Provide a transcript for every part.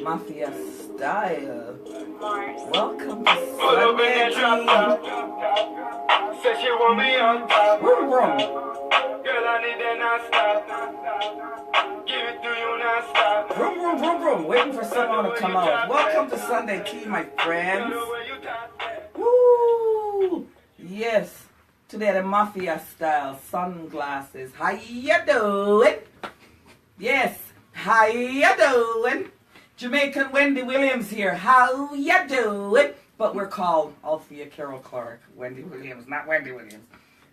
Mafia style. Welcome to Sunday. Say she want me on top. Vroom, vroom. Girl, I need that non-stop. Give it to you non-stop. Vroom, vroom, vroom, vroom. Waiting for someone to come out. Welcome to Sunday Tea, my friends. Woo! Yes. Today the Mafia style sunglasses. How you doing? Yes. How you doing? Jamaican Wendy Williams here. How you doing? But we're called Althea Carol Clark. Wendy Williams, not Wendy Williams.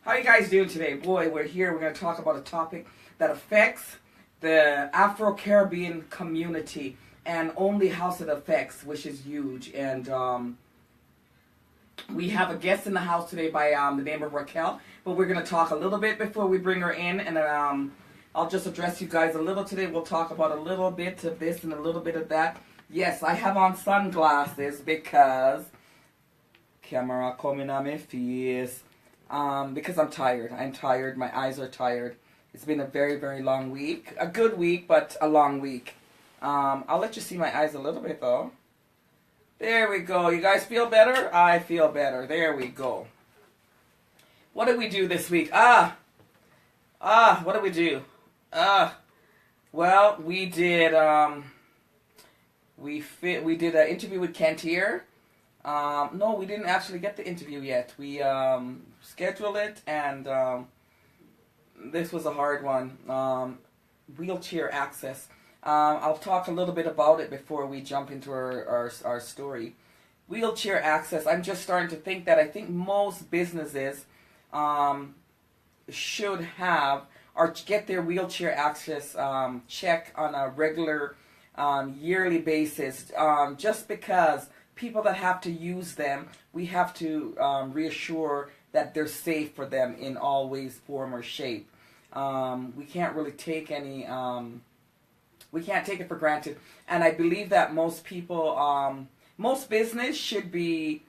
How you guys doing today? Boy, we're here. We're going to talk about a topic that affects the Afro-Caribbean community and only house it affects, which is huge. And we have a guest in the house today by the name of Raquel. But we're going to talk a little bit before we bring her in. And I'll just address you guys a little today. We'll talk about a little bit of this and a little bit of that. Yes, I have on sunglasses because camera coming on my face. Because I'm tired. I'm tired. My eyes are tired. It's been a very, very long week. A good week, but a long week. I'll let you see my eyes a little bit though. There we go. You guys feel better? I feel better. There we go. What did we do this week? What did we do? Well, we did we did an interview with Kent here. No, we didn't actually get the interview yet. We scheduled it, and this was a hard one. Wheelchair access. I'll talk a little bit about it before we jump into our story. Wheelchair access. I'm just starting to think that I think most businesses should have or get their wheelchair access check on a regular yearly basis, just because people that have to use them, we have to reassure that they're safe for them in all ways, form, or shape. We can't really take any, we can't take it for granted. And I believe that most people, most business should be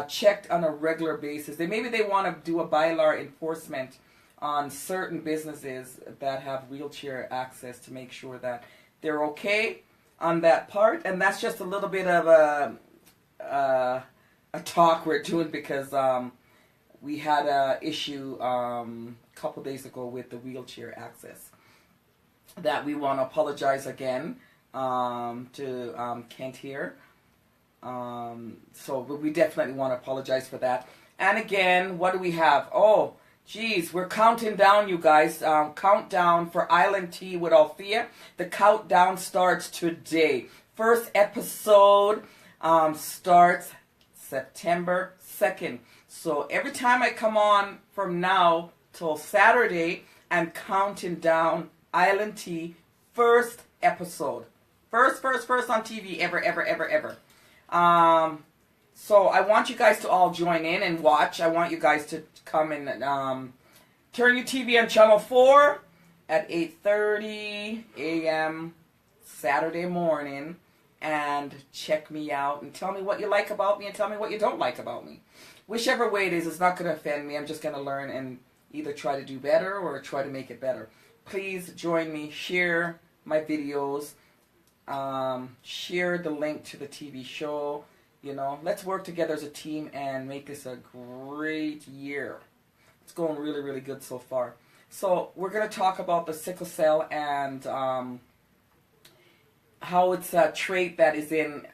checked on a regular basis. Maybe they want to do a bylaw enforcement on certain businesses that have wheelchair access to make sure that they're okay on that part. And that's just a little bit of a talk we're doing because we had an issue a couple days ago with the wheelchair access that we want to apologize again to Kent here. So we definitely want to apologize for that. And again, what do we have? Oh, geez, we're counting down, you guys. Countdown for Island Tea with Althea. The countdown starts today. First episode starts September 2nd. So every time I come on from now till Saturday, I'm counting down Island Tea. First episode. First on TV ever. So I want you guys to all join in and watch. I want you guys to come and turn your TV on channel 4 at 8:30 a.m. Saturday morning and check me out and tell me what you like about me and tell me what you don't like about me. Whichever way it is, it's not going to offend me. I'm just going to learn and either try to do better or try to make it better. Please join me. Share my videos. Share the link to the TV show. You know, let's work together as a team and make this a great year. It's going really, really good so far. So we're going to talk about the sickle cell and how it's a trait that is in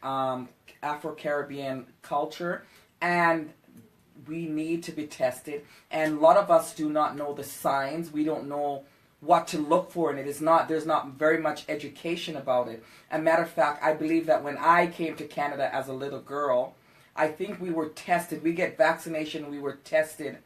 Afro-Caribbean culture, and we need to be tested. And a lot of us do not know the signs. We don't know what to look for, and there's not very much education about it. As a matter of fact, I believe that when I came to Canada as a little girl, I think we were tested. We get vaccination, we were tested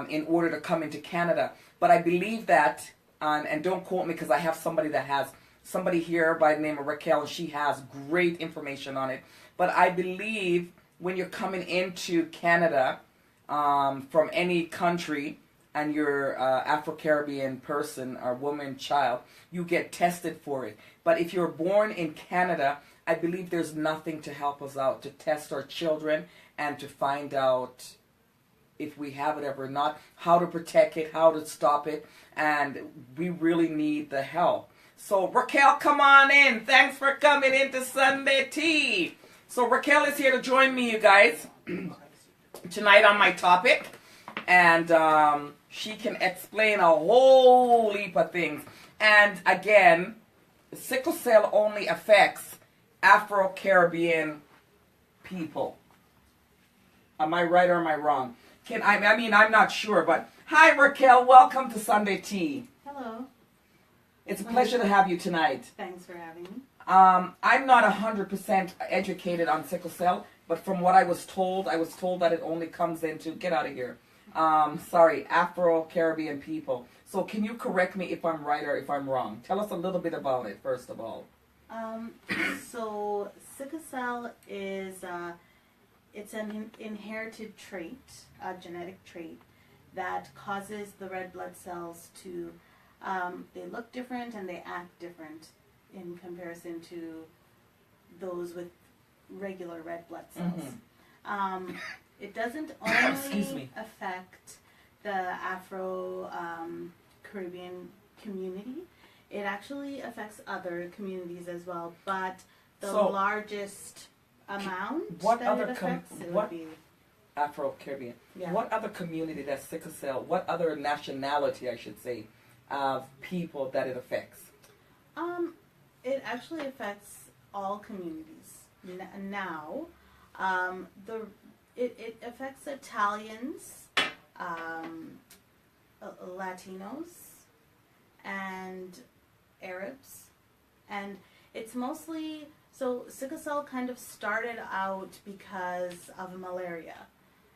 in order to come into Canada. But I believe that, and don't quote me because I have somebody here by the name of Raquel, and she has great information on it. But I believe when you're coming into Canada from any country, and you're Afro-Caribbean person or woman, child, you get tested for it. But if you're born in Canada, I believe there's nothing to help us out, to test our children and to find out if we have it ever or not, how to protect it, how to stop it, and we really need the help. So Raquel, come on in. Thanks for coming into Sunday Tea. So Raquel is here to join me, you guys, tonight on my topic. And she can explain a whole heap of things. And again, sickle cell only affects Afro-Caribbean people. Am I right or am I wrong? I'm not sure, but hi Raquel, welcome to Sunday Tea. Hello. It's a pleasure to have you tonight. Thanks for having me. I'm not 100% educated on sickle cell, but from what I was told that it only comes into, get out of here, Afro-Caribbean people. So can you correct me if I'm right or if I'm wrong? Tell us a little bit about it, first of all. So sickle cell is it's an inherited trait, a genetic trait that causes the red blood cells to they look different and they act different in comparison to those with regular red blood cells. Mm-hmm. It doesn't Excuse only me. affect the Afro Caribbean community. It actually affects other communities as well, but the largest amount what that other it affects it what- would be Afro-Caribbean. Yeah. What other community that's sickle cell, what other nationality, I should say, of people that it affects? It actually affects all communities now. It affects Italians, Latinos, and Arabs, and it's mostly so sickle cell kind of started out because of malaria.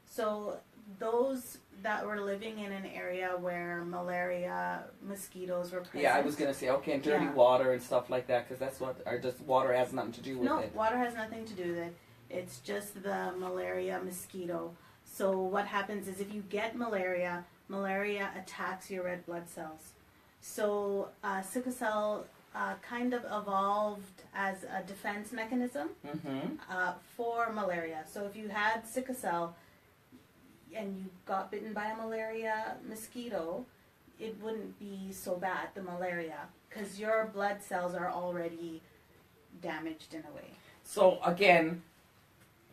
So those that were living in an area where malaria mosquitoes were present. Yeah, I was gonna say and dirty water and stuff like that, because that's what, or just water has nothing to do with No, it. water has nothing to do with it. It's just the malaria mosquito. So what happens is if you get malaria, malaria attacks your red blood cells. So sickle cell kind of evolved as a defense mechanism for malaria. So if you had sickle cell and you got bitten by a malaria mosquito, it wouldn't be so bad, the malaria, because your blood cells are already damaged in a way. So again,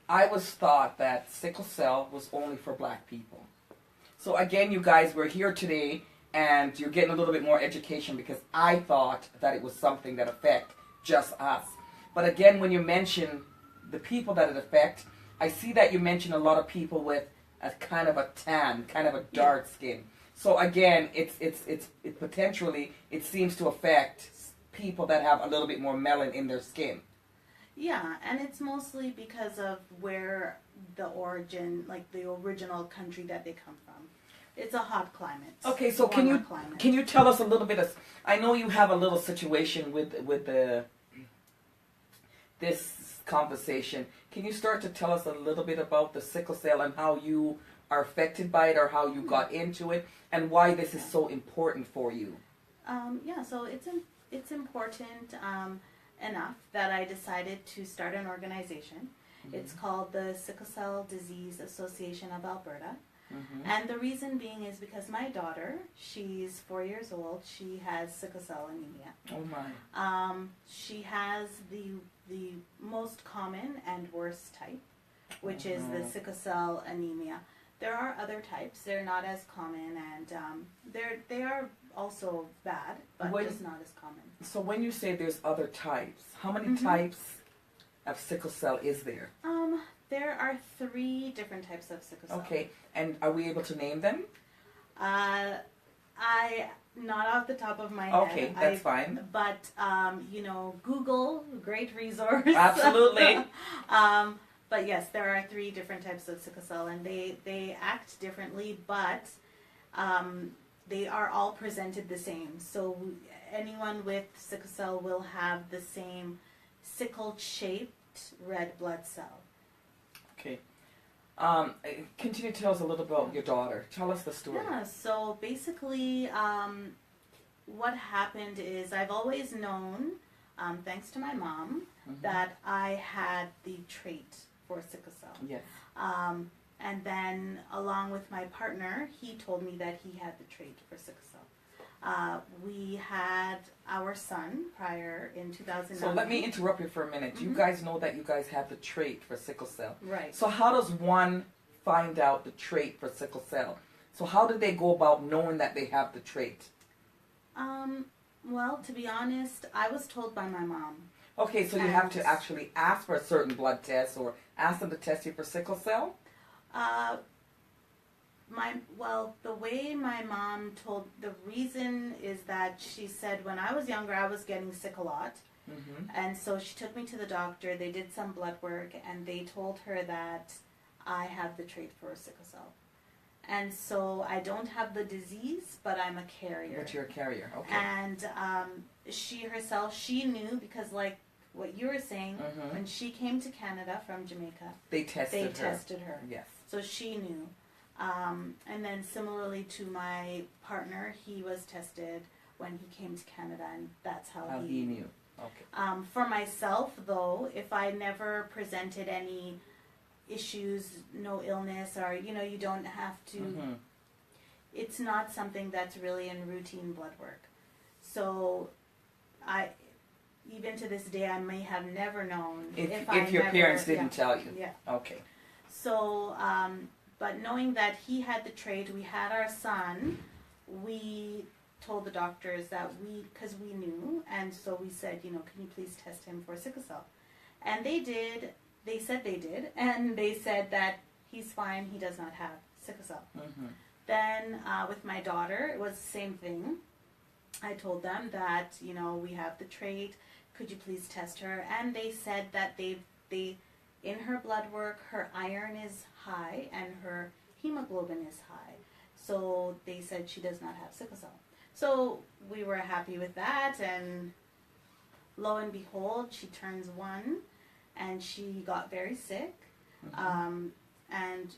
I was taught that sickle cell was only for black people. So again, you guys, we're here today and you're getting a little bit more education, because I thought that it was something that affect just us. But again, when you mention the people that it affect, I see that you mention a lot of people with a kind of a tan, kind of a dark skin. So again, it potentially, it seems to affect people that have a little bit more melanin in their skin. Yeah, and it's mostly because of where the origin, like the original country that they come from. It's a hot climate. Okay, so can you tell us a little bit of, I know you have a little situation with this conversation. Can you start to tell us a little bit about the sickle cell and how you are affected by it, or how you got into it, and why this is so important for you? So it's important enough that I decided to start an organization. It's called the Sickle Cell Disease Association of Alberta. And the reason being is because my daughter, she's 4 years old, she has sickle cell anemia. Oh my. She has the most common and worst type, which is the sickle cell anemia. There are other types, they're not as common, and they are also bad, but just not as common. So when you say there's other types, how many types of sickle cell is there? There are 3 different types of sickle cell. Okay, and are we able to name them? Not off the top of my head. Okay, that's fine. But, Google, great resource. Absolutely. But yes, there are 3 different types of sickle cell, and they act differently, but they are all presented the same. So anyone with sickle cell will have the same sickle-shaped red blood cell. Okay. Continue to tell us a little about your daughter. Tell us the story. Yeah, so basically what happened is I've always known, thanks to my mom, that I had the trait for sickle cell. Yes. And then along with my partner, he told me that he had the trait for sickle cell. We had our son prior in 2009. So let me interrupt you for a minute. You guys know that you guys have the trait for sickle cell. Right. So how does one find out the trait for sickle cell? So how do they go about knowing that they have the trait? Well, to be honest, I was told by my mom. Okay, so you have to actually ask for a certain blood test or ask them to test you for sickle cell? The way my mom told, the reason is that she said when I was younger, I was getting sick a lot. Mm-hmm. And so she took me to the doctor, they did some blood work, and they told her that I have the trait for sickle cell. And so I don't have the disease, but I'm a carrier. But you're a carrier, okay. And she herself, she knew because like what you were saying, when she came to Canada from Jamaica, they tested her. Yes. So she knew. And then similarly to my partner, he was tested when he came to Canada, and that's how he knew. Okay. For myself, though, if I never presented any issues, no illness, or you don't have to. It's not something that's really in routine blood work. So, even to this day, I may have never known if your parents didn't tell you. Yeah. Okay. So, but knowing that he had the trait, we had our son, we told the doctors that because we knew, and so we said, can you please test him for sickle cell? And they did. They said they did, and they said that he's fine, he does not have sickle cell. Then with my daughter, it was the same thing. I told them that, we have the trait, could you please test her? And they said that they in her blood work, her iron is high and her hemoglobin is high. So they said she does not have sickle cell. So we were happy with that, and lo and behold, she turns 1. And she got very sick, and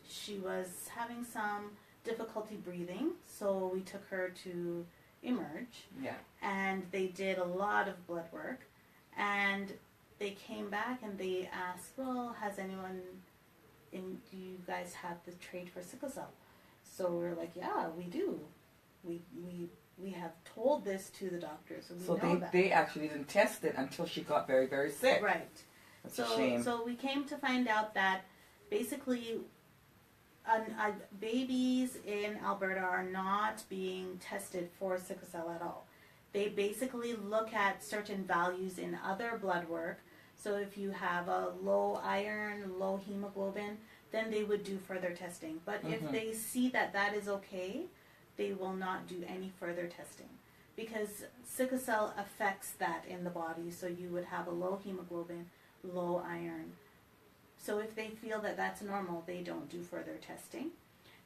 she was having some difficulty breathing, so we took her to Emerge. Yeah. And they did a lot of blood work, and they came back and they asked, well, do you guys have the trait for sickle cell? So we're like, yeah, we do. We have told this to the doctors, so we know that. They actually didn't test it until she got very, very sick. Right. That's a shame. So we came to find out that basically babies in Alberta are not being tested for sickle cell at all. They basically look at certain values in other blood work. So if you have a low iron, low hemoglobin, then they would do further testing. But if they see that is okay, they will not do any further testing. Because sickle cell affects that in the body. So you would have a low hemoglobin, low iron. So if they feel that that's normal, they don't do further testing.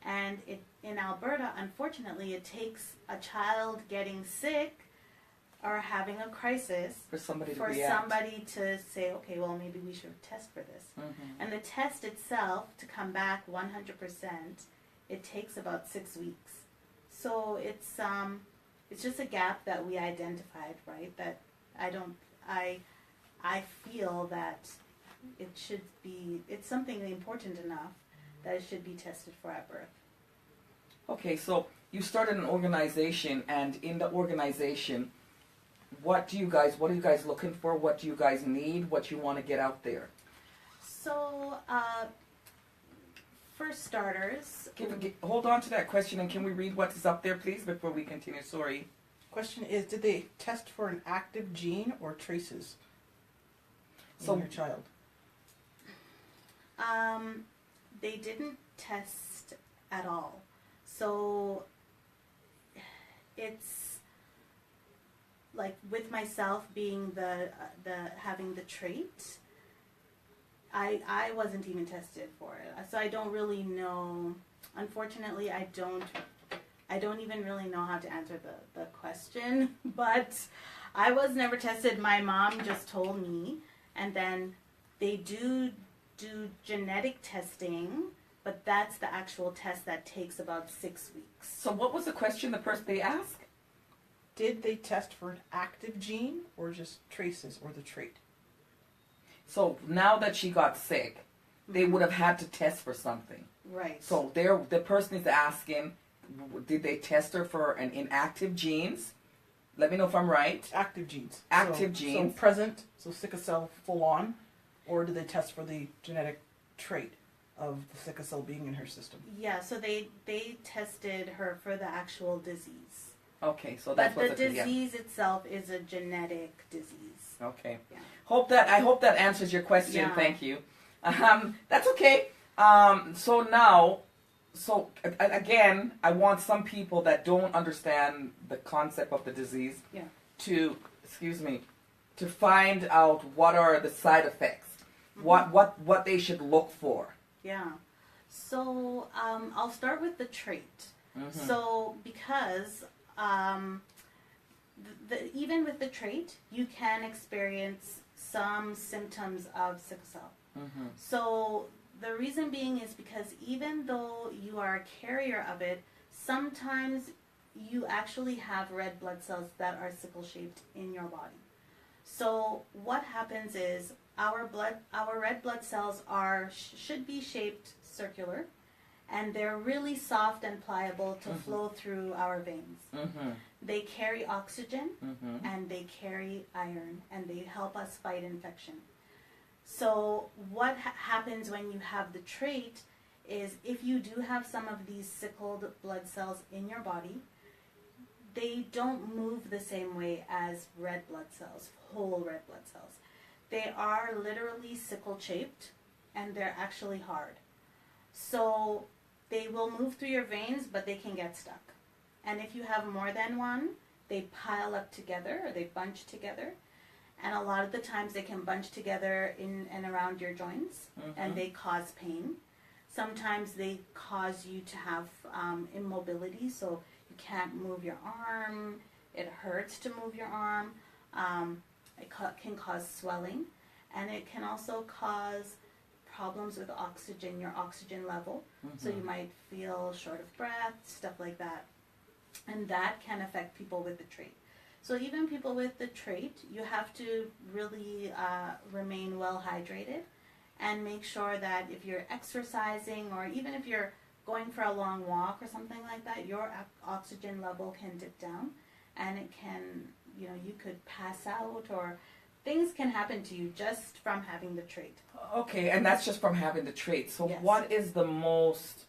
And in Alberta, unfortunately, it takes a child getting sick or having a crisis for somebody to say, okay, well, maybe we should test for this. And the test itself, to come back 100%, it takes about 6 weeks. So it's just a gap that we identified, right? That I feel that it's something important enough that it should be tested for at birth. Okay, so you started an organization, and in the organization, what are you guys looking for? What do you guys need? What you want to get out there? So, for starters... Hold on to that question, and can we read what is up there, please, before we continue? Sorry. Question is, did they test for an active gene or traces in your child? They didn't test at all. So it's like with myself being the having the trait, I wasn't even tested for it. So I don't really know. Unfortunately, I don't even really know how to answer the question, but I was never tested. My mom just told me, and then they do genetic testing, but that's the actual test that takes about 6 weeks. So what was the question the person they asked? Did they test for an active gene or just traces or the trait? So now that she got sick, they would have had to test for something. Right. So the person is asking, did they test her for an inactive genes? Let me know if I'm right. Active genes. Active So genes. present, so sickle cell full on, or do they test for the genetic trait of the sickle cell being in her system? Yeah, so they tested her for the actual disease. Okay, so that's But what the disease itself is a genetic disease. Okay. Yeah. I hope that answers your question. Yeah. Thank you. That's okay. So again, I want some people that don't understand the concept of the disease to, to find out what are the side effects, what they should look for. Yeah. So I'll start with the trait. Mm-hmm. So because even with the trait, you can experience some symptoms of sickle cell. Mm-hmm. So the reason being is because even though you are a carrier of it, sometimes you actually have red blood cells that are sickle shaped in your body. So what happens is our red blood cells should be shaped circular, and they're really soft and pliable to flow through our veins. Mm-hmm. They carry oxygen Mm-hmm. and they carry iron, and they help us fight infection. So what happens when you have the trait is if you do have some of these sickled blood cells in your body, they don't move the same way as red blood cells, whole red blood cells. They are literally sickle shaped, and they're actually hard. So they will move through your veins, but they can get stuck. And if you have more than one, they pile up together, or they bunch together. And a lot of the times they can bunch together in and around your joints, and they cause pain. Sometimes they cause you to have immobility, so you can't move your arm. It hurts to move your arm. It can cause swelling, and it can also cause problems with oxygen, your oxygen level. So you might feel short of breath, stuff like that. And that can affect people with the trait. So even people with the trait, you have to really remain well hydrated and make sure that if you're exercising, or even if you're going for a long walk or something like that, your oxygen level can dip down, and it can, you could pass out, or things can happen to you just from having the trait. Okay, and that's just from having the trait. So Yes. what is the most,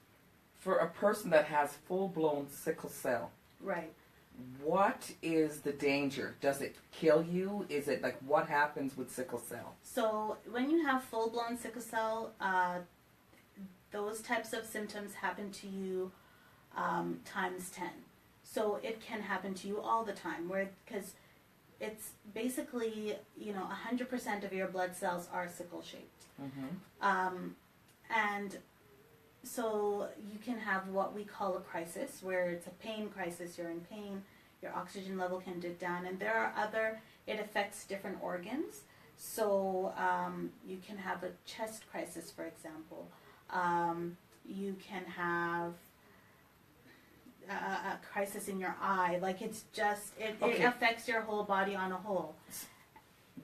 for a person that has full-blown sickle cell, Right. what is the danger? Does it kill you? Is it like, what happens with sickle cell? So when you have full-blown sickle cell, those types of symptoms happen to you times 10. So it can happen to you all the time, because it's basically, 100% of your blood cells are sickle shaped. Mm-hmm. And so you can have what we call a crisis, where it's a pain crisis. You're in pain, your oxygen level can dip down, and it affects different organs. So you can have a chest crisis, for example. You can have a crisis in your eye. Like, it affects your whole body on a whole.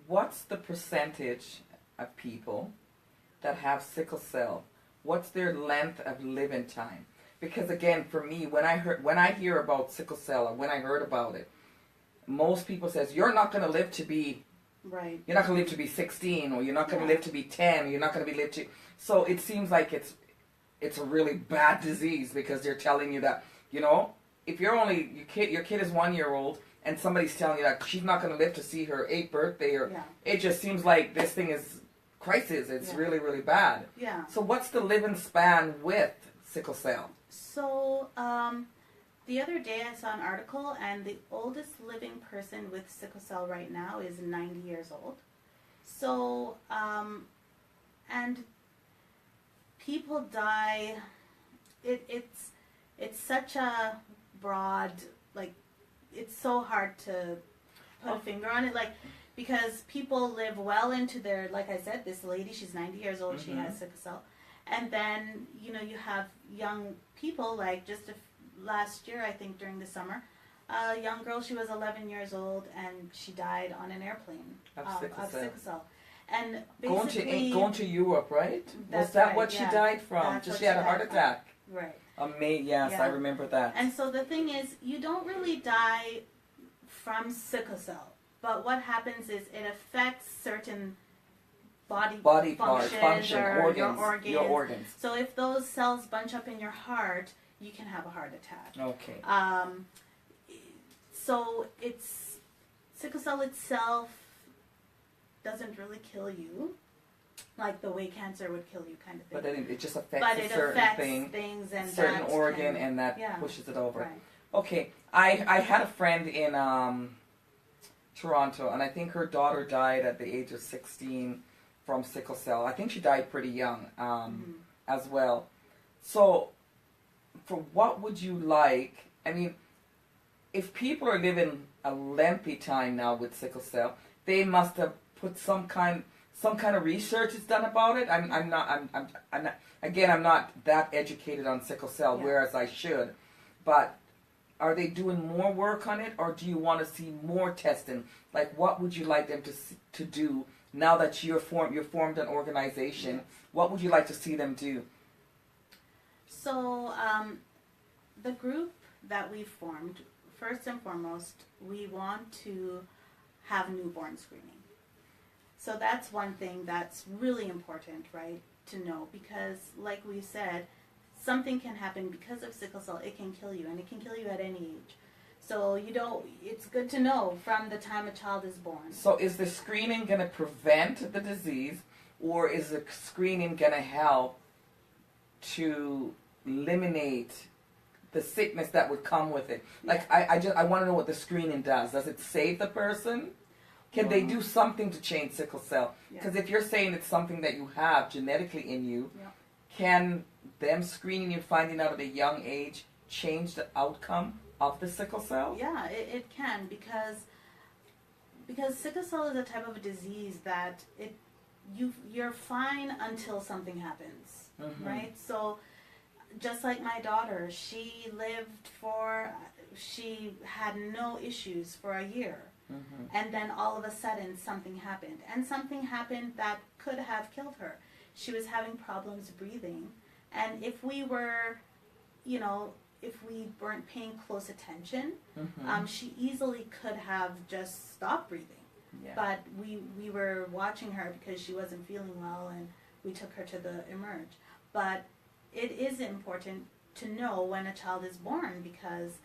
What's the percentage of people that have sickle cell? What's their length of living time? Because again, for me, when I hear about sickle cell, or when I heard about it, most people says you're not going to live to be Right. You're not going to live to be 16, or you're not going to live to be 10, or you're not going to be live to. So it seems like it's a really bad disease, because they're telling you that, if you're only your kid is 1 year old, and somebody's telling you that she's not going to live to see her 8th birthday, or it just seems like this thing is crisis. It's really, really bad. Yeah. So what's the living span with sickle cell? So the other day I saw an article, and the oldest living person with sickle cell right now is 90 years old. So, and people die. It's such a broad, like, it's so hard to put a finger on it, like, because people live well into their, like I said, this lady, she's 90 years old, she has sickle cell. And then, you have young people, like last year, I think during the summer, a young girl, she was 11 years old, and she died on an airplane Of sickle cell. And basically... Going to Europe, right? Was That's that right, what she yeah. died from? That's Just what she had a she heart died from. attack. Right. Yes, Yeah. I remember that. And so the thing is, you don't really die from sickle cell, but what happens is it affects certain body parts, functions or organs, your organs. So if those cells bunch up in your heart, you can have a heart attack. Okay. So it's sickle cell itself doesn't really kill you, like the way cancer would kill you, kind of thing. But then it just affects But a it certain affects thing, things and certain that organ, can- and that yeah. pushes it over. Right. Okay, I had a friend in Toronto, and I think her daughter died at the age of 16 from sickle cell. I think she died pretty young as well. So, for what would you like? I mean, if people are living a lengthy time now with sickle cell, they must have put some kind of research is done about it. I'm not that educated on sickle cell, Yeah. whereas I should. But are they doing more work on it, or do you want to see more testing? Like, what would you like them to do now that you're formed an organization? Yes. What would you like to see them do? So the group that we formed, first and foremost, we want to have newborn screening. So that's one thing that's really important, right, to know, because like we said, something can happen because of sickle cell. It can kill you, and it can kill you at any age. So it's good to know from the time a child is born. So is the screening going to prevent the disease, or is the screening going to help to eliminate the sickness that would come with it? Like, I want to know what the screening does. Does it save the person? Can they do something to change sickle cell? Because if you're saying it's something that you have genetically in you, can them screening you, finding out at a young age, change the outcome of the sickle cell? Yeah, it can, because sickle cell is a type of a disease that you're fine until something happens, right? So just like my daughter, she had no issues for a year. And then all of a sudden something happened. And something happened that could have killed her. She was having problems breathing. And if we weren't paying close attention, she easily could have just stopped breathing. Yeah. But we were watching her because she wasn't feeling well, and we took her to the emerge. But it is important to know when a child is born, because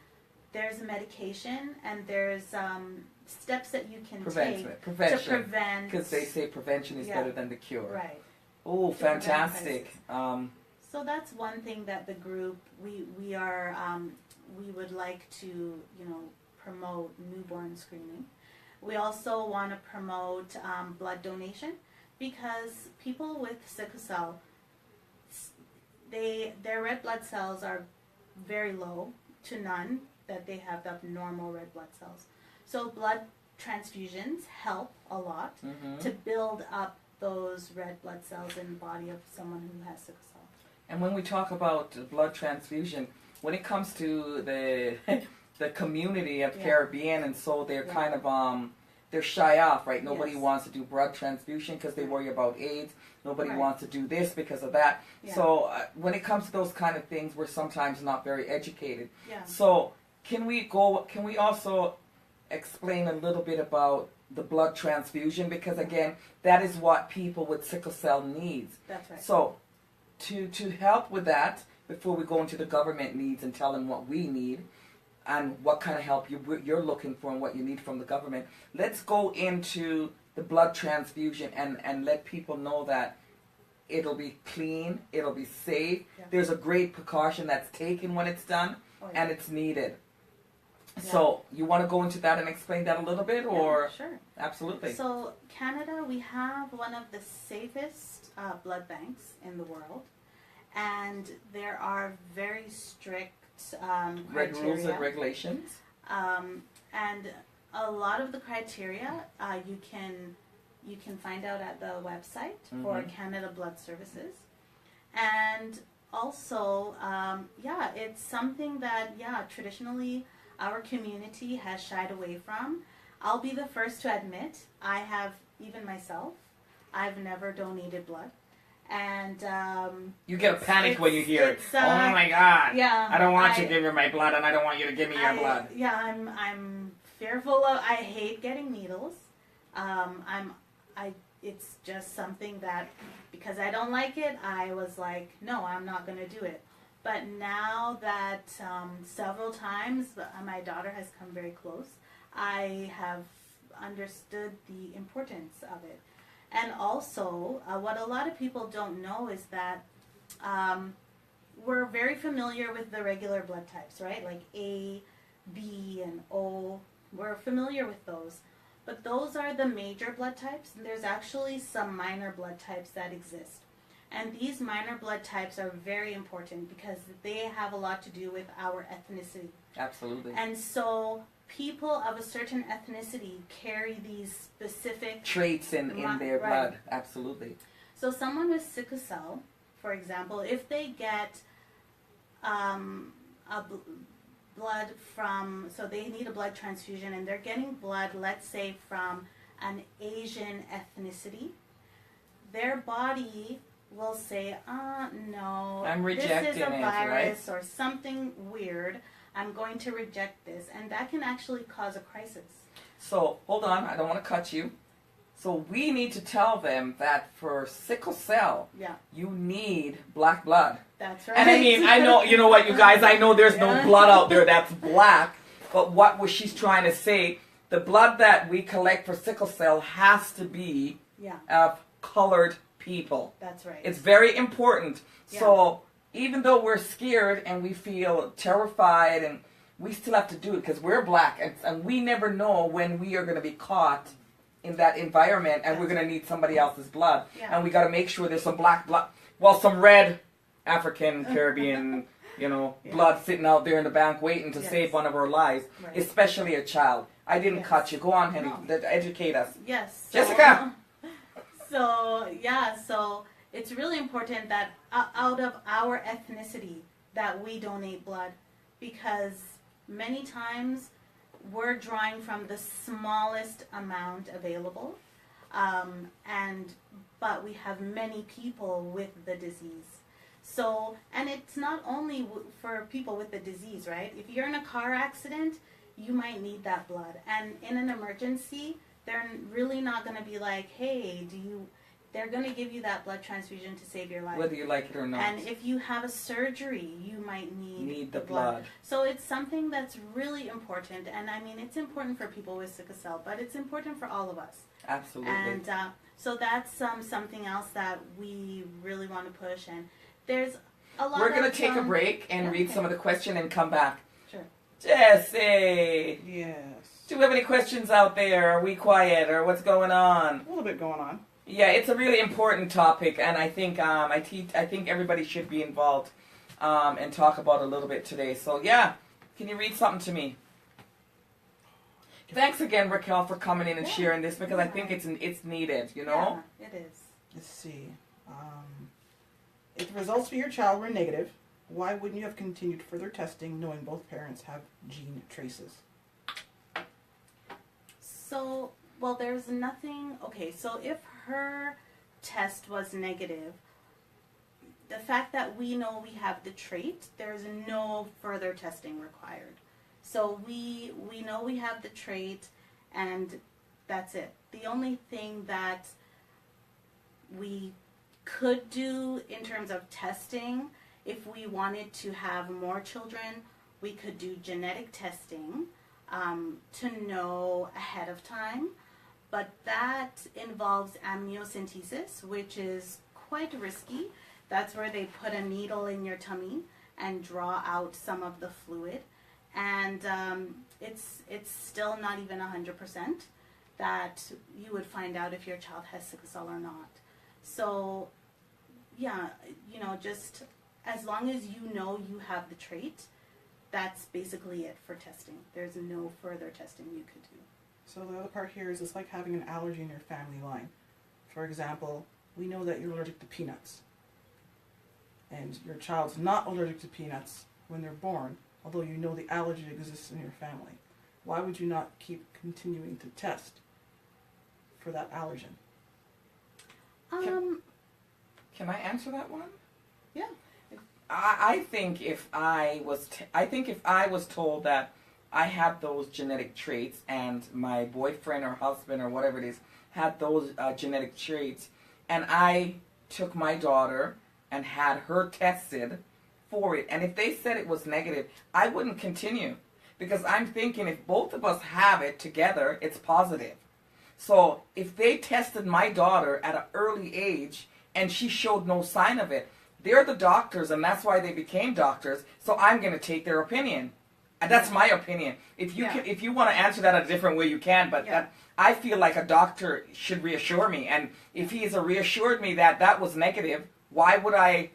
there's a medication and there's steps that you can take to prevent. Because they say prevention is better than the cure. Right. Oh, fantastic. So that's one thing that the group we would like to promote newborn screening. We also want to promote blood donation, because people with sickle cell, their red blood cells are very low to none, that they have the normal red blood cells. So blood transfusions help a lot to build up those red blood cells in the body of someone who has sickle cell. And when we talk about blood transfusion, when it comes to the the community of Caribbean, and so they're kind of they're shy off, right? Nobody wants to do blood transfusion because they worry about AIDS. Nobody wants to do this because of that. So when it comes to those kind of things, we're sometimes not very educated. So can we also explain a little bit about the blood transfusion? Because again, that is what people with sickle cell needs. That's right. So to help with that, before we go into the government needs and tell them what we need and what kind of help you're looking for and what you need from the government, let's go into the blood transfusion and let people know that it'll be clean, it'll be safe. There's a great precaution that's taken when it's done, and it's needed. So you want to go into that and explain that a little bit, or? Sure. Absolutely. So Canada, we have one of the safest blood banks in the world, and there are very strict criteria. Rules and regulations. And a lot of the criteria you can find out at the website for Canada Blood Services, and also it's something that traditionally our community has shied away from. I'll be the first to admit, even myself, I've never donated blood. And You get a panic when you hear it. it's, Oh my God. yeah, I don't want you to give me my blood, and I don't want you to give me your blood. Yeah, I'm fearful of. I hate getting needles. It's just something that, because I don't like it, I was like, no, I'm not gonna do it. But now that several times my daughter has come very close, I have understood the importance of it. And also, what a lot of people don't know is that we're very familiar with the regular blood types, right? Like A, B, and O. We're familiar with those. But those are the major blood types. And there's actually some minor blood types that exist. And these minor blood types are very important because they have a lot to do with our ethnicity. Absolutely. And so people of a certain ethnicity carry these specific traits in their right. blood. Absolutely. So someone with sickle cell, for example, if they get blood from, so they need a blood transfusion and they're getting blood, let's say, from an Asian ethnicity, their body will say, no, I'm rejecting this is a virus, right? Or something weird. I'm going to reject this. And that can actually cause a crisis. So, hold on, I don't want to cut you. So we need to tell them that for sickle cell, you need black blood. That's right. And I mean, I know, you know what, you guys, I know there's no blood out there that's black, but what was she's trying to say, the blood that we collect for sickle cell has to be of colored people. That's right. It's very important. Yeah. So even though we're scared and we feel terrified, and we still have to do it because we're black, and we never know when we are going to be caught in that environment, and we're going to need somebody else's blood, and we got to make sure there's some black blood, well, some red African Caribbean, you know, blood sitting out there in the bank waiting to save one of our lives, especially a child. I didn't cut you. Go on, Henny. No. Educate us. Yes. Jessica. So it's really important that out of our ethnicity that we donate blood, because many times we're drawing from the smallest amount available, but we have many people with the disease. So, and it's not only for people with the disease, right? If you're in a car accident, you might need that blood. And in an emergency, they're really not going to be like, hey, they're going to give you that blood transfusion to save your life. Whether you like it or not. And if you have a surgery, you might need the blood. So it's something that's really important. And I mean, it's important for people with sickle cell, but it's important for all of us. Absolutely. And so that's something else that we really want to push. And there's a lot We're going to take a break and read some of the question and come back. Sure. Jesse! Yes. Do we have any questions out there? Are we quiet, or what's going on? A little bit going on. Yeah, it's a really important topic, and I think I think everybody should be involved and talk about it a little bit today. So yeah, can you read something to me? Thanks again, Raquel, for coming in and sharing this, because I think it's needed. You know. Yeah, it is. Let's see. If the results for your child were negative, why wouldn't you have continued further testing, knowing both parents have gene traces? So, well, there's nothing. Okay, so if her test was negative, the fact that we know we have the trait, there's no further testing required. So we know we have the trait, and that's it. The only thing that we could do in terms of testing, if we wanted to have more children, we could do genetic testing to know ahead of time. But that involves amniocentesis, which is quite risky. That's where they put a needle in your tummy and draw out some of the fluid. And it's still not even 100% that you would find out if your child has sickle cell or not. So, yeah, you know, just as long as you know you have the trait, that's basically it for testing. There's no further testing you could do. So the other part here is it's like having an allergy in your family line. For example, we know that you're allergic to peanuts. And your child's not allergic to peanuts when they're born, although you know the allergy exists in your family. Why would you not keep continuing to test for that allergen? Can I answer that one? Yeah. I think if I was told that I had those genetic traits and my boyfriend or husband or whatever it is had those genetic traits, and I took my daughter and had her tested for it, and if they said it was negative, I wouldn't continue, because I'm thinking if both of us have it together, it's positive. So if they tested my daughter at an early age and she showed no sign of it, they're the doctors, and that's why they became doctors. So I'm going to take their opinion. And that's my opinion. If you if you want to answer that a different way, you can. But that, I feel like a doctor should reassure me. And if he has reassured me that that was negative, why would I,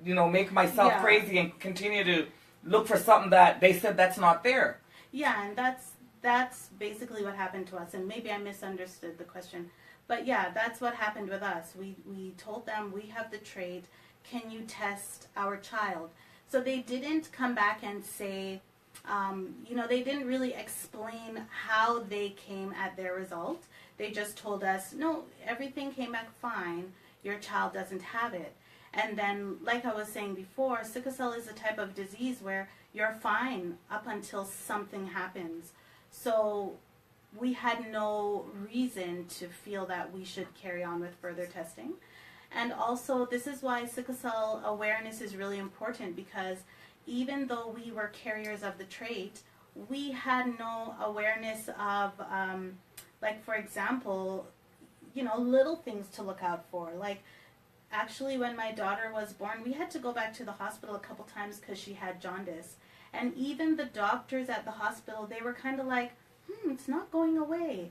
make myself crazy and continue to look for something that they said that's not there? Yeah, and that's basically what happened to us. And maybe I misunderstood the question, but yeah, that's what happened with us. We told them we have the trait. Can you test our child? So they didn't come back and say, they didn't really explain how they came at their result. They just told us, no, everything came back fine. Your child doesn't have it. And then, like I was saying before, sickle cell is a type of disease where you're fine up until something happens. So we had no reason to feel that we should carry on with further testing. And also, this is why sickle cell awareness is really important, because even though we were carriers of the trait, we had no awareness of, for example, little things to look out for. Like, actually, when my daughter was born, we had to go back to the hospital a couple times because she had jaundice. And even the doctors at the hospital, they were kind of like, it's not going away.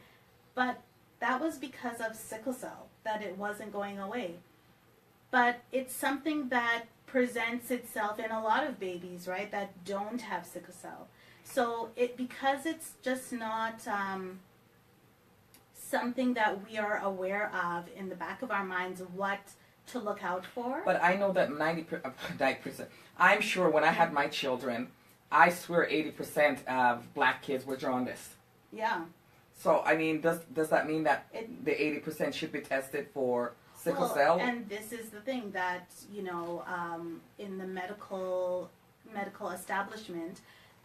But that was because of sickle cell, that it wasn't going away. But it's something that presents itself in a lot of babies, right, that don't have sickle cell. So because it's just not something that we are aware of in the back of our minds, what to look out for. But I know that 90%, I'm sure when I had my children, I swear 80% of black kids were jaundice. Yeah. So, I mean, does that mean that the 80% should be tested for sickle cell? And this is the thing that, in the medical establishment,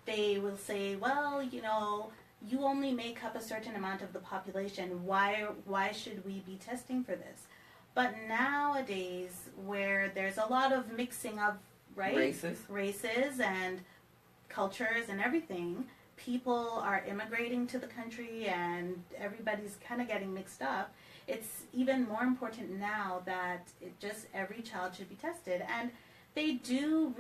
they will say, well, you only make up a certain amount of the population. Why should we be testing for this? But nowadays, where there's a lot of mixing of races and cultures and everything, people are immigrating to the country and everybody's kind of getting mixed up. It's even more important now that every child should be tested. And they do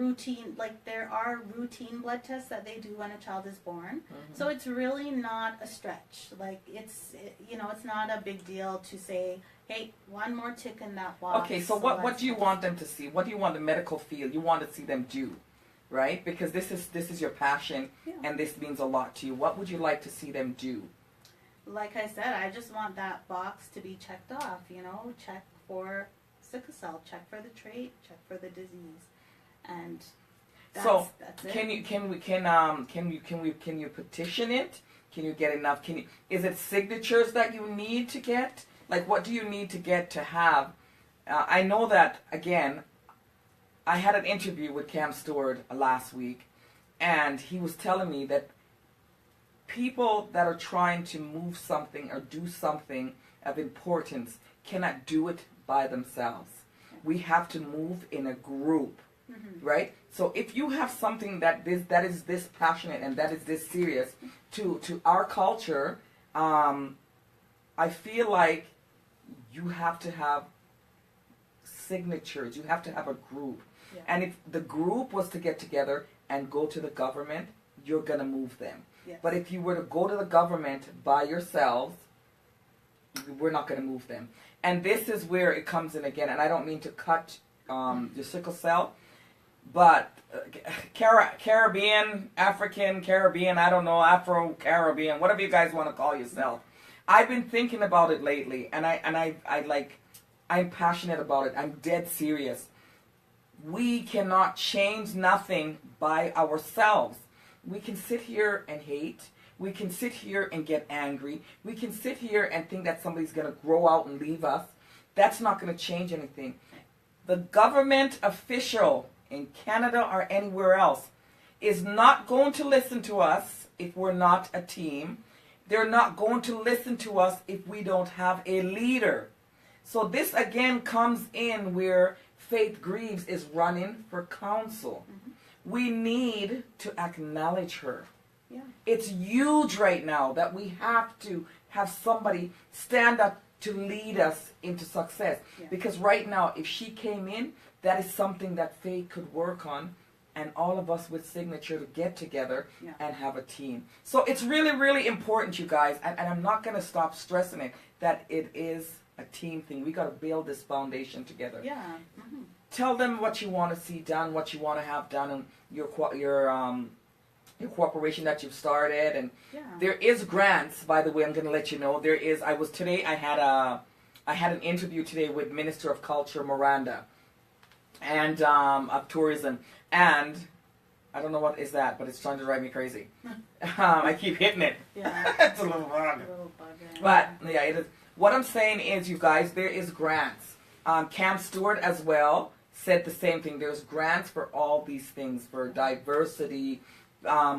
there are routine blood tests that they do when a child is born. Mm-hmm. So it's really not a stretch. It's not a big deal to say, hey, one more tick in that box. Okay, so what do you want them to see? What do you want the medical field? You want to see them do, right? Because this is your passion, and this means a lot to you. What would you like to see them do? Like I said, I just want that box to be checked off. Check for sickle cell, check for the trait, check for the disease, and that's it. Can you petition it? Can you get enough? Is it signatures that you need to get? Like, what do you need to get to have? I know that, again, I had an interview with Cam Stewart last week, and he was telling me that people that are trying to move something or do something of importance cannot do it by themselves. We have to move in a group, right? So if you have something that is this passionate and that is this serious to our culture, I feel like you have to have signatures. You have to have a group. Yeah. And if the group was to get together and go to the government, you're going to move them. Yes. But if you were to go to the government by yourselves, we're not going to move them. And this is where it comes in again. And I don't mean to cut your sickle cell, but Caribbean, African, Caribbean, I don't know, Afro-Caribbean, whatever you guys want to call yourself. I've been thinking about it lately, and I'm passionate about it. I'm dead serious. We cannot change nothing by ourselves. We can sit here and hate. We can sit here and get angry. We can sit here and think that somebody's going to grow out and leave us. That's not going to change anything. the government official in Canada or anywhere else is not going to listen to us if we're not a team. They're not going to listen to us if we don't have a leader. So this again comes in where Faith Greaves is running for council. We need to acknowledge her. Yeah. It's huge right now that we have to have somebody stand up to lead us into success. Yeah. Because right now, if she came in, that is something that Faith could work on, and all of us with Signature to get together Yeah. and have a team. So it's really, really important, you guys, and I'm not going to stop stressing it, that it is a team thing. We got to build this foundation together. Yeah. Mm-hmm. Tell them what you want to see done, what you want to have done, and your corporation that you've started. And Yeah. there is grants, by the way. I'm going to let you know there is. I had an interview today with Minister of Culture Miranda, and of Tourism, and I don't know what is that, but it's trying to drive me crazy. I keep hitting it. Yeah. It's a little bug. A little bugger. But yeah, it is. What I'm saying is, you guys, there is grants. Cam Stewart as well said the same thing. There's grants for all these things, for diversity,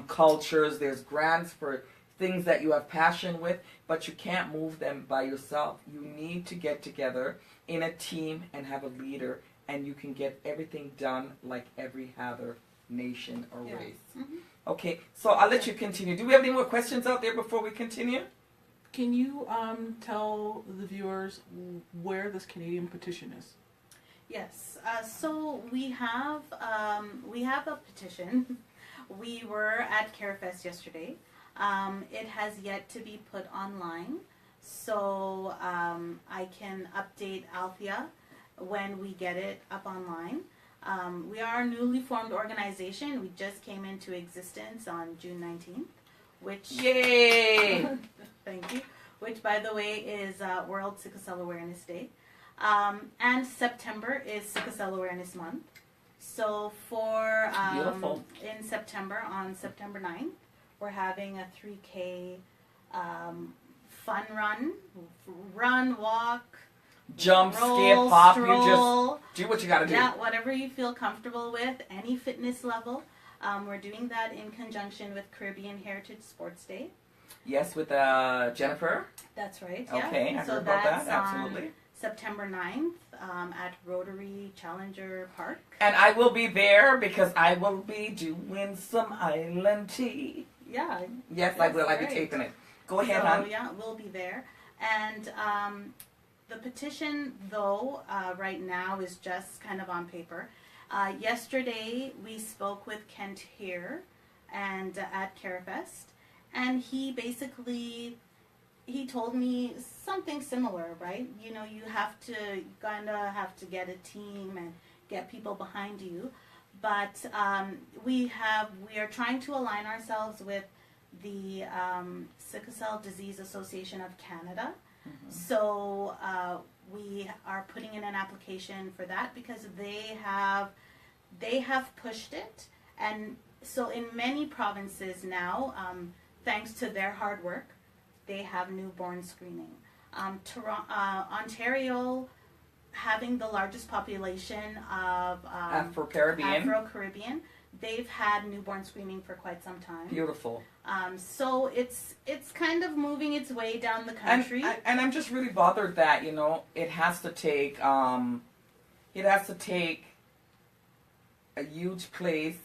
cultures. There's grants for things that you have passion with, but you can't move them by yourself. You need to get together in a team and have a leader, and you can get everything done like every other nation or Yeah. race. Mm-hmm. Okay, so I'll let you continue. Do we have any more questions out there before we continue? Can you tell the viewers where this Canadian petition is? Yes. So we have a petition. We were at CareFest yesterday. It has yet to be put online, so I can update Althea when we get it up online. We are a newly formed organization. We just came into existence on June 19th, which Yay! thank you. Which, by the way, is World Sickle Cell Awareness Day. And September is Sickle Cell Awareness Month. So for Beautiful. in September, on September 9th, we're having a 3K fun run, walk, Jump, skip, roll, hop, stroll. you just do what you gotta do. Yeah, whatever you feel comfortable with, any fitness level. We're doing that in conjunction with Caribbean Heritage Sports Day. Yes, with Jennifer. That's right. Yeah. Okay, I So heard about that, that's absolutely. on September 9th at Rotary Challenger Park. And I will be there because I will be doing some island tea. Yeah. Yes, I That's will. I'll be great. taping it. Go ahead, So, hon. yeah, we'll be there. And the petition, though, right now is just kind of on paper. Yesterday, we spoke with Kent here and at CareFest, and he basically, he told me something similar, right? You know, you kind of have to get a team and get people behind you. But we are trying to align ourselves with the Sickle Cell Disease Association of Canada. Mm-hmm. So we are putting in an application for that because they have pushed it, and so in many provinces now, thanks to their hard work, they have newborn screening. Ontario, having the largest population of Afro-Caribbean, they've had newborn screening for quite some time. Beautiful. So it's kind of moving its way down the country. And I'm just really bothered that, you know, it has to take a huge place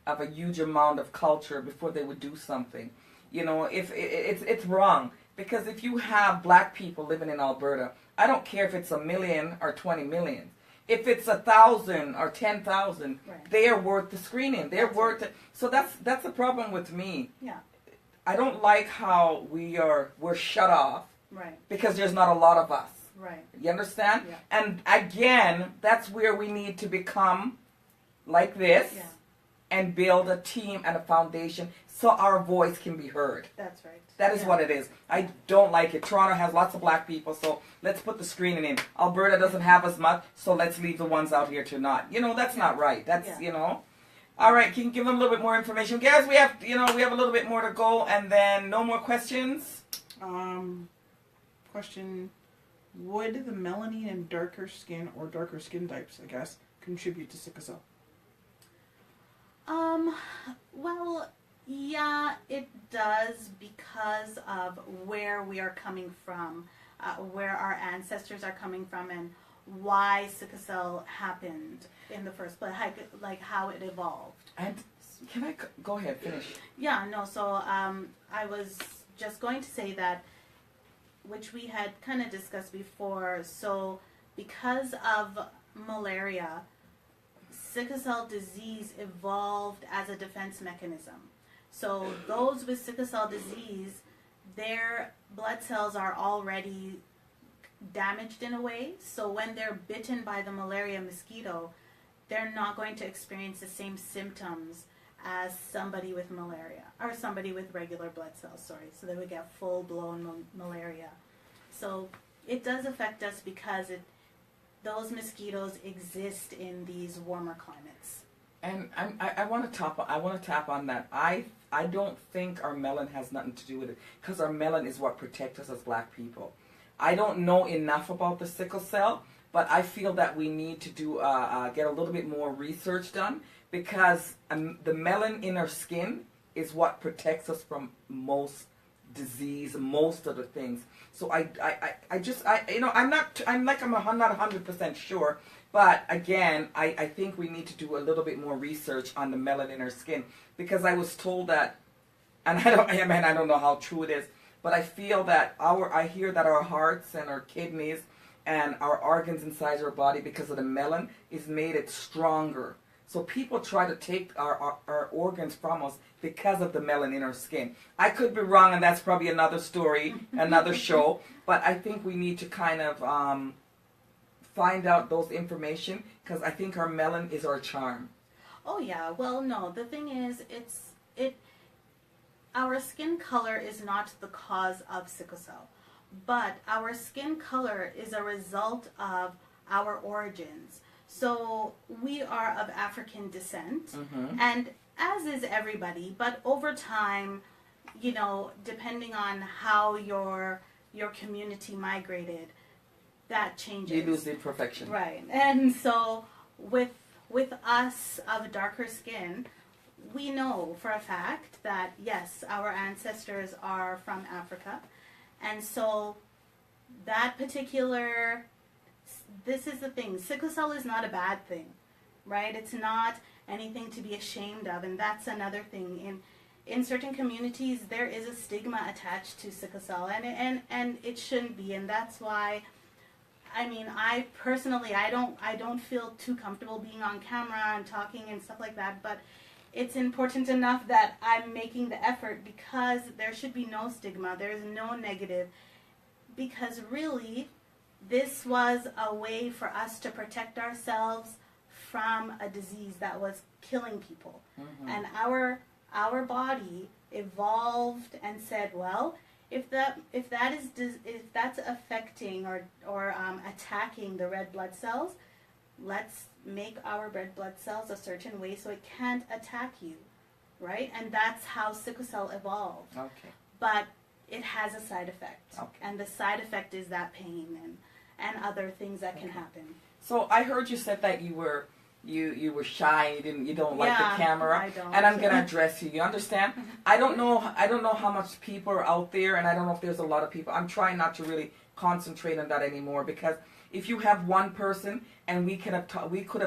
of a huge amount of culture before they would do something. You know, if it's wrong, because if you have black people living in Alberta, I don't care if it's 1 million or 20 million. If it's 1,000 or 10,000, Right. they are worth the screening. They're That's worth it. So that's the problem with me. Yeah. I don't like how we're shut off Right. because there's not a lot of us. Right. You understand? Yeah. And again, that's where we need to become like this Yeah. and build a team and a foundation so our voice can be heard. That's right. That is Yeah. what it is. I don't like it. Toronto has lots of black people, so let's put the screening in. Alberta doesn't have as much, so let's leave the ones out here to not. You know, that's not right. That's, Yeah. you know. All right, can you give them a little bit more information? Guys, we have a little bit more to go, and then no more questions. Question would the melanin in darker skin or darker skin types, I guess, contribute to sickle cell? Well, yeah, it does because of where we are coming from, where our ancestors are coming from, and why sickle cell happened in the first place, like how it evolved. And can I go ahead, finish? Yeah, no, so I was just going to say that, which we had kind of discussed before, so because of malaria, sickle cell disease evolved as a defense mechanism. So those with sickle cell disease, their blood cells are already damaged in a way. So when they're bitten by the malaria mosquito, they're not going to experience the same symptoms as somebody with malaria, or somebody with regular blood cells, sorry. So they would get full-blown malaria. So it does affect us because those mosquitoes exist in these warmer climates. And I want to tap on that. I don't think our melon has nothing to do with it, because our melon is what protects us as black people. I don't know enough about the sickle cell, but I feel that we need to do get a little bit more research done, because the melon in our skin is what protects us from most disease, most of the things. So I'm not 100% sure, but again, I think we need to do a little bit more research on the melon in our skin, because I was told that, and I don't know how true it is, but I feel that I hear that our hearts and our kidneys and our organs inside our body, because of the melon, is made it stronger. So people try to take our organs from us because of the melon in our skin. I could be wrong, and that's probably another story, another show, but I think we need to kind of find out those information, because I think our melon is our charm. Oh yeah, well no, the thing is, our skin color is not the cause of sickle cell, but our skin color is a result of our origins. So we are of African descent, and as is everybody, but over time, depending on how your community migrated, that changes. You lose the imperfection. Right. And so with us of darker skin, we know for a fact that yes, our ancestors are from Africa, and so that particular, this is the thing, sickle cell is not a bad thing, right? It's not anything to be ashamed of, and that's another thing. In certain communities, there is a stigma attached to sickle cell, and it shouldn't be, and that's why, I personally, I don't feel too comfortable being on camera and talking and stuff like that, but it's important enough that I'm making the effort, because there should be no stigma, there's no negative, because really, this was a way for us to protect ourselves from a disease that was killing people. And our body evolved and said, well, if that's affecting or attacking the red blood cells, let's make our red blood cells a certain way so it can't attack you, right? And that's how sickle cell evolved. Okay. But it has a side effect, Okay. and the side effect is that pain and other things that can happen. So I heard you said that you were shy, you don't like the camera, I don't. and I'm gonna address you. You understand? I don't know how much people are out there, and I don't know if there's a lot of people. I'm trying not to really concentrate on that anymore, because if you have one person, and we could have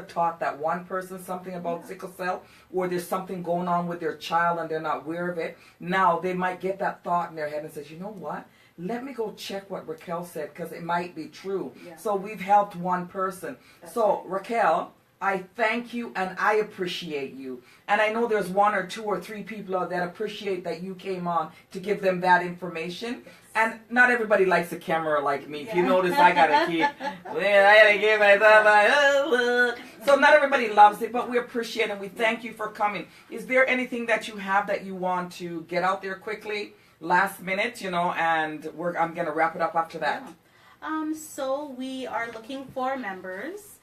taught that one person something about sickle cell, or there's something going on with their child and they're not aware of it, now they might get that thought in their head and says, you know what? Let me go check what Raquel said, because it might be true. Yeah. So we've helped one person. That's so right. Raquel, I thank you and I appreciate you. And I know there's 1 or 2 or 3 people out that appreciate that you came on to give them that information. And not everybody likes a camera like me. If you notice, I gotta keep, I gotta give myself so not everybody loves it, but we appreciate it and we thank you for coming. Is there anything that you have that you want to get out there quickly, last minute, and I'm gonna wrap it up after that. Yeah. So we are looking for members.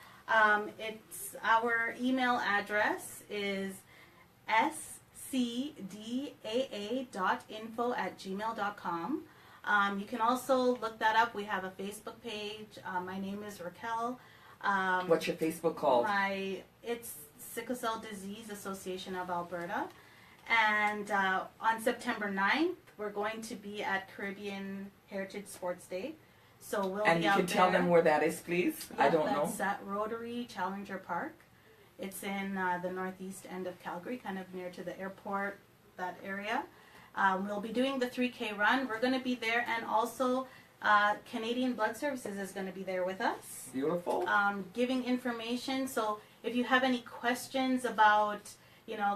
It's our email address is scdaa.info@gmail.com. You can also look that up. We have a Facebook page. My name is Raquel. What's your Facebook called? It's Sickle Cell Disease Association of Alberta. And on September 9th, we're going to be at Caribbean Heritage Sports Day. So we'll And be you out can tell there. them where that is, please. Yeah, I don't know. That's at Rotary Challenger Park. It's in the northeast end of Calgary, kind of near to the airport, that area. We'll be doing the 3K run. We're going to be there, and also Canadian Blood Services is going to be there with us. Beautiful. Giving information. So if you have any questions about,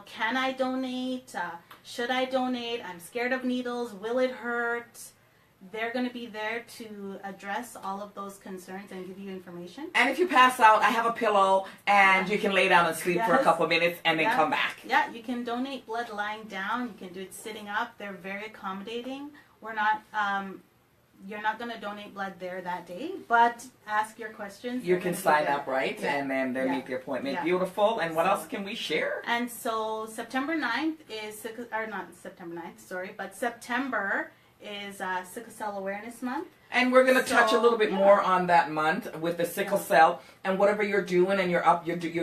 can I donate? Should I donate? I'm scared of needles. Will it hurt? They're going to be there to address all of those concerns and give you information. And if you pass out, I have a pillow, and you can lay down and sleep for a Yes. couple of minutes and then Yeah. come back. Yeah, you can donate blood lying down. You can do it sitting up. They're very accommodating. We're not, you're not going to donate blood there that day, but ask your questions. You They're can gonna be sign there. up, right? Yeah. And then they'll Yeah. make the appointment. Yeah. Beautiful. And what So- else can we share? And so September 9th is, or not September 9th, sorry, but September is Sickle Cell Awareness Month. And we're going to touch a So, little bit yeah. more on that month with the sickle Yeah. cell, and whatever you're doing and you're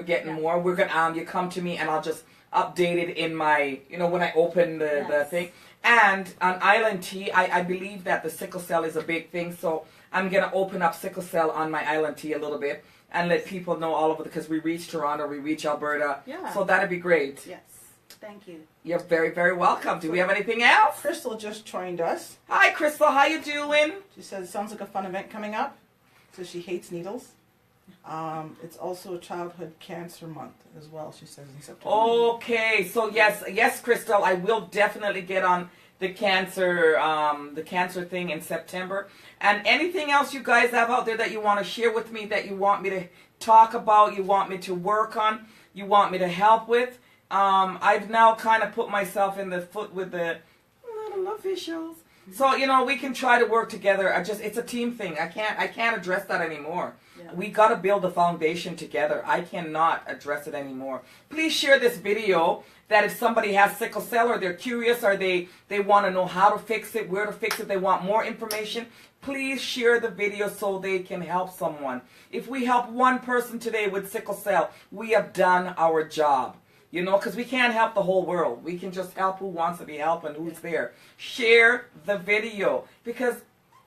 getting Yeah. more. We're going you come to me and I'll just update it in my, when I open the Yes. thing. And on Island Tea, I believe that the sickle cell is a big thing, so I'm going to open up sickle cell on my Island Tea a little bit and let people know all over, because we reach Toronto, we reach Alberta. Yeah. So that'd be great. Yes, thank you. You're very, very welcome. Do we have anything else? Crystal just joined us. Hi, Crystal. How you doing? She says it sounds like a fun event coming up. Says she hates needles. It's also Childhood Cancer Month as well, she says, in September. Okay, so yes, Crystal, I will definitely get on the cancer thing in September. And anything else you guys have out there that you want to share with me, that you want me to talk about, you want me to work on, you want me to help with, I've now kind of put myself in the foot with the little officials. So, we can try to work together. It's a team thing. I can't address that anymore. Yeah. We got to build a foundation together. I cannot address it anymore. Please share this video, that if somebody has sickle cell, or they're curious, or they want to know how to fix it, where to fix it, they want more information, please share the video so they can help someone. If we help one person today with sickle cell, we have done our job. Because we can't help the whole world. We can just help who wants to be helped and who's there. Share the video, because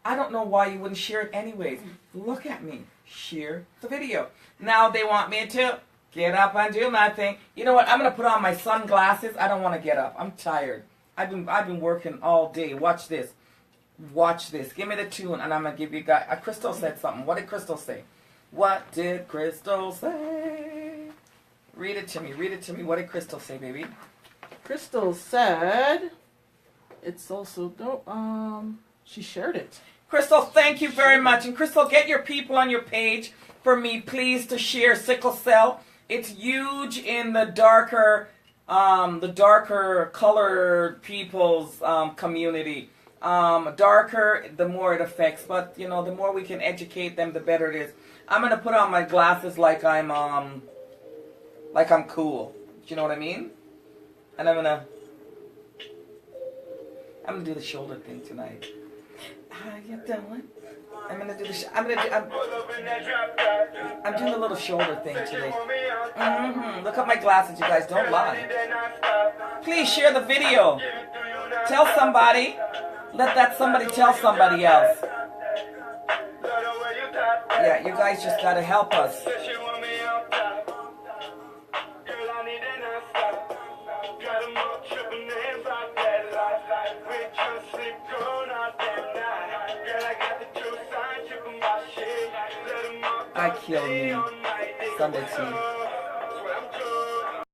I don't know why you wouldn't share it anyways. Look at me. Share the video. Now they want me to get up and do my thing. You know what? I'm going to put on my sunglasses. I don't want to get up. I'm tired. I've been working all day. Watch this. Watch this. Give me the tune, and I'm going to give you guys. Crystal said something. What did Crystal say? What did Crystal say? Read it to me. Read it to me. What did Crystal say, baby? Crystal said it's also she shared it. Crystal, thank you very much. And Crystal, get your people on your page for me, please, to share sickle cell. It's huge in the darker colored people's community. Darker, the more it affects. But the more we can educate them, the better it is. I'm gonna put on my glasses like I'm cool. Do you know what I mean? And I'm gonna do the shoulder thing tonight. How you doing? I'm doing a little shoulder thing today. Look at my glasses, you guys. Don't lie. Please share the video. Tell somebody. Let that somebody tell somebody else. Yeah, you guys just gotta help us. I kill me. Sunday tea.